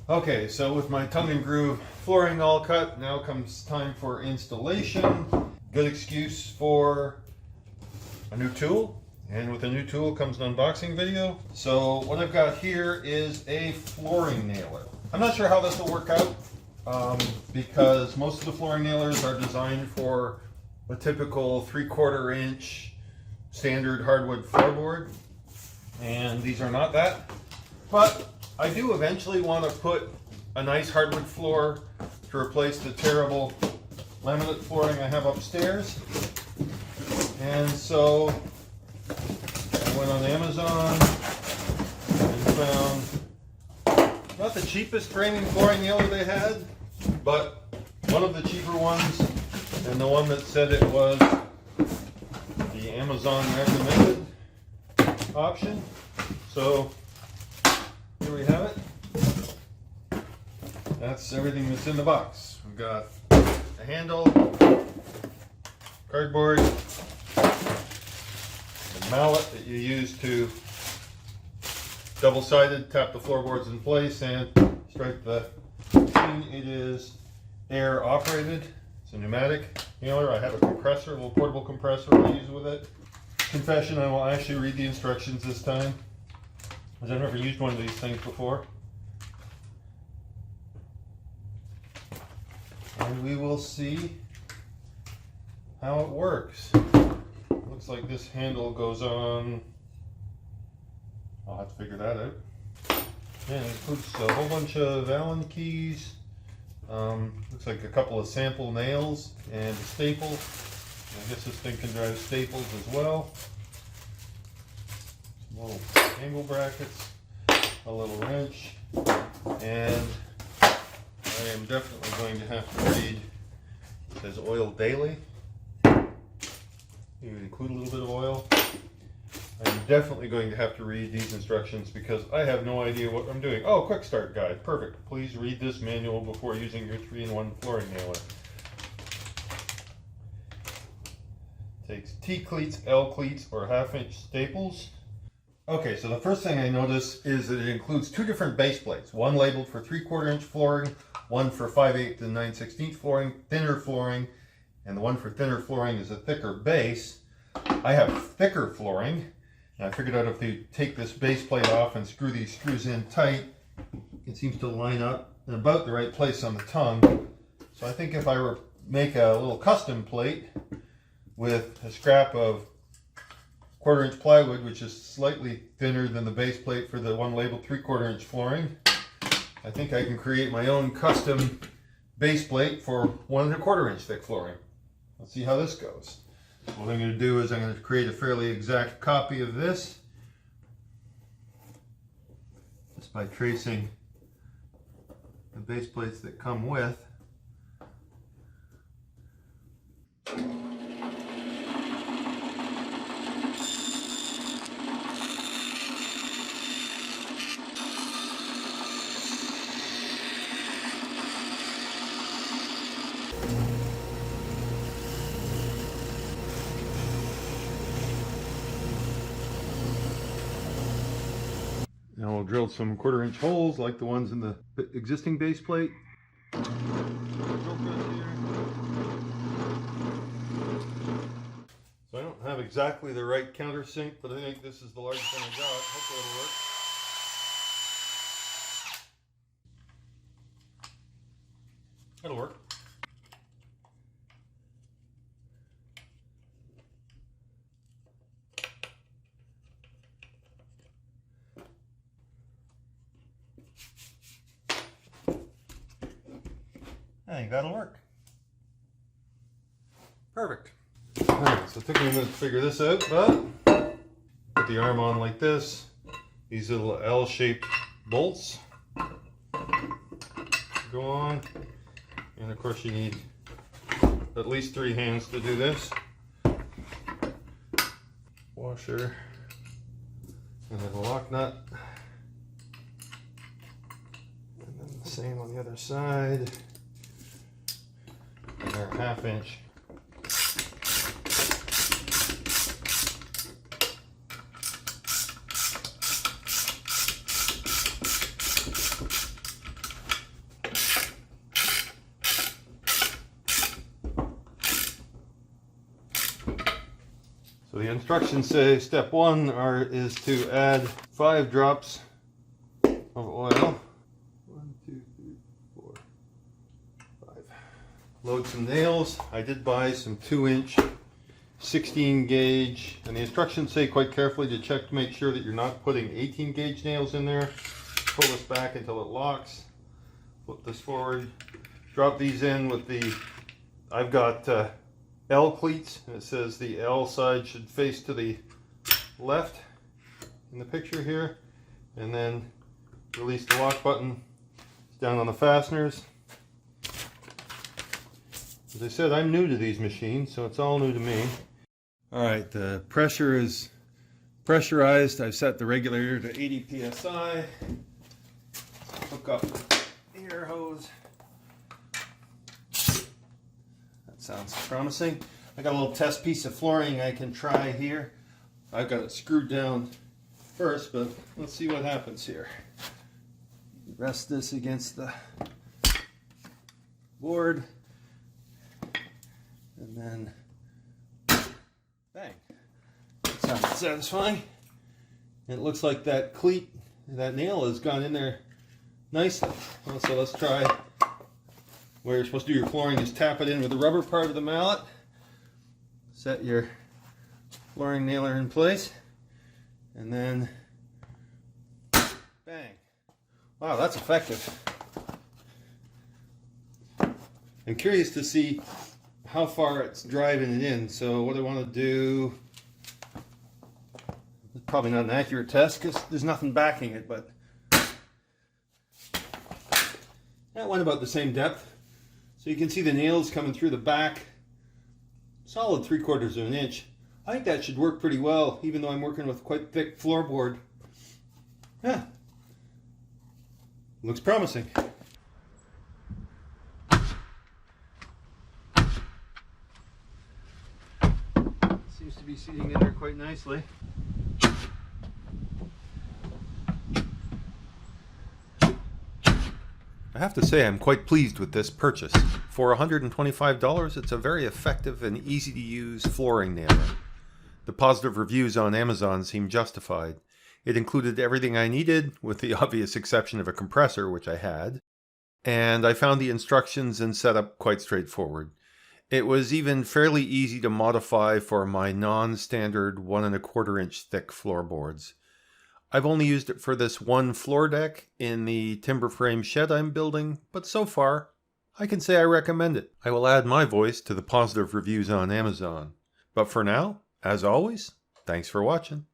Okay, so with my tongue and groove flooring all cut, now comes time for installation. Good excuse for a new tool, and with a new tool comes an unboxing video. So what I've got here is a flooring nailer. I'm not sure how this will work out because most of the flooring nailers are designed for a typical 3/4 inch standard hardwood floorboard, and these are not that. But I do eventually want to put a nice hardwood floor to replace the terrible laminate flooring I have upstairs. And so I went on Amazon and found not the cheapest framing flooring nailer they had, but one of the cheaper ones, and the one that said it was the Amazon recommended option. So here we have it. That's everything that's in the box. We've got a handle, cardboard, a mallet that you use to double-sided tap the floorboards in place and strike the scene. It is air operated. It's a pneumatic nailer. I have a compressor, a little portable compressor I use with it. Confession, I will actually read the instructions this time, because I've never used one of these things before. And we will see how it works. Looks like this handle goes on. I'll have to figure that out. And it includes a whole bunch of Allen keys. Looks like a couple of sample nails and a staple. I guess this thing can drive staples as well. Some little angle brackets, a little wrench, and I am definitely going to have to read. It says oil daily. You include a little bit of oil. I'm definitely going to have to read these instructions because I have no idea what I'm doing. Oh, quick start guide. Perfect. Please read this manual before using your 3-in-1 flooring nailer. Takes T cleats, L cleats, or 1/2 inch staples. Okay, so the first thing I notice is that it includes 2 different base plates. One labeled for 3/4 inch flooring, one for 5/8 and 9/16 flooring, thinner flooring, and the one for thinner flooring is a thicker base. I have thicker flooring, and I figured out if you take this base plate off and screw these screws in tight, it seems to line up in about the right place on the tongue. So I think if I were make a little custom plate with a scrap of 1/4 inch plywood, which is slightly thinner than the base plate for the one labeled 3/4 inch flooring, I think I can create my own custom base plate for 1 1/4 inch thick flooring. Let's see how this goes. What I'm going to do is I'm going to create a fairly exact copy of this just by tracing the base plates that come with. Now we'll drill some 1/4 inch holes like the ones in the existing base plate. So I don't have exactly the right countersink, but I think this is the largest one I got. Hopefully it'll work. It'll work. I think that'll work. Perfect. Alright, so it took me a minute to figure this out, but put the arm on like this. These little L-shaped bolts go on, and of course you need at least 3 hands to do this. Washer, and then a lock nut, and then the same on the other side. And they're 1/2 inch. So the instructions say step 1 is to add 5 drops of oil. 1, 2, 3, 4, 5. Load some nails. I did buy some 2-inch 16 gauge, and the instructions say quite carefully to check to make sure that you're not putting 18 gauge nails in there. Pull this back until it locks. Flip this forward. Drop these in with the, I've got L cleats, and it says the L side should face to the left in the picture here, and then release the lock button. It's down on the fasteners. As I said, I'm new to these machines, so it's all new to me. Alright, the pressure is pressurized. I've set the regulator to 80 psi. Hook up the air hose. That sounds promising. I got a little test piece of flooring I can try here. I've got it screwed down first, but let's see what happens here. Rest this against the board, and then bang. That sounds satisfying. It looks like that cleat, that nail has gone in there nicely. Well, so let's try where you're supposed to do your flooring. Just tap it in with the rubber part of the mallet. Set your flooring nailer in place, and then bang. Wow, that's effective. I'm curious to see how far it's driving it in. So what I want to do, it's probably not an accurate test because there's nothing backing it, but that went about the same depth. So you can see the nails coming through the back. Solid 3/4 of an inch. I think that should work pretty well, even though I'm working with quite thick floorboard. Yeah, looks promising. Seems to be seating in there quite nicely. I have to say I'm quite pleased with this purchase. For $125, it's a very effective and easy to use flooring nailer. The positive reviews on Amazon seem justified. It included everything I needed, with the obvious exception of a compressor, which I had, and I found the instructions and setup quite straightforward. It was even fairly easy to modify for my non-standard 1 1/4 inch thick floorboards. I've only used it for this one floor deck in the timber frame shed I'm building, but so far, I can say I recommend it. I will add my voice to the positive reviews on Amazon. But for now, as always, thanks for watching.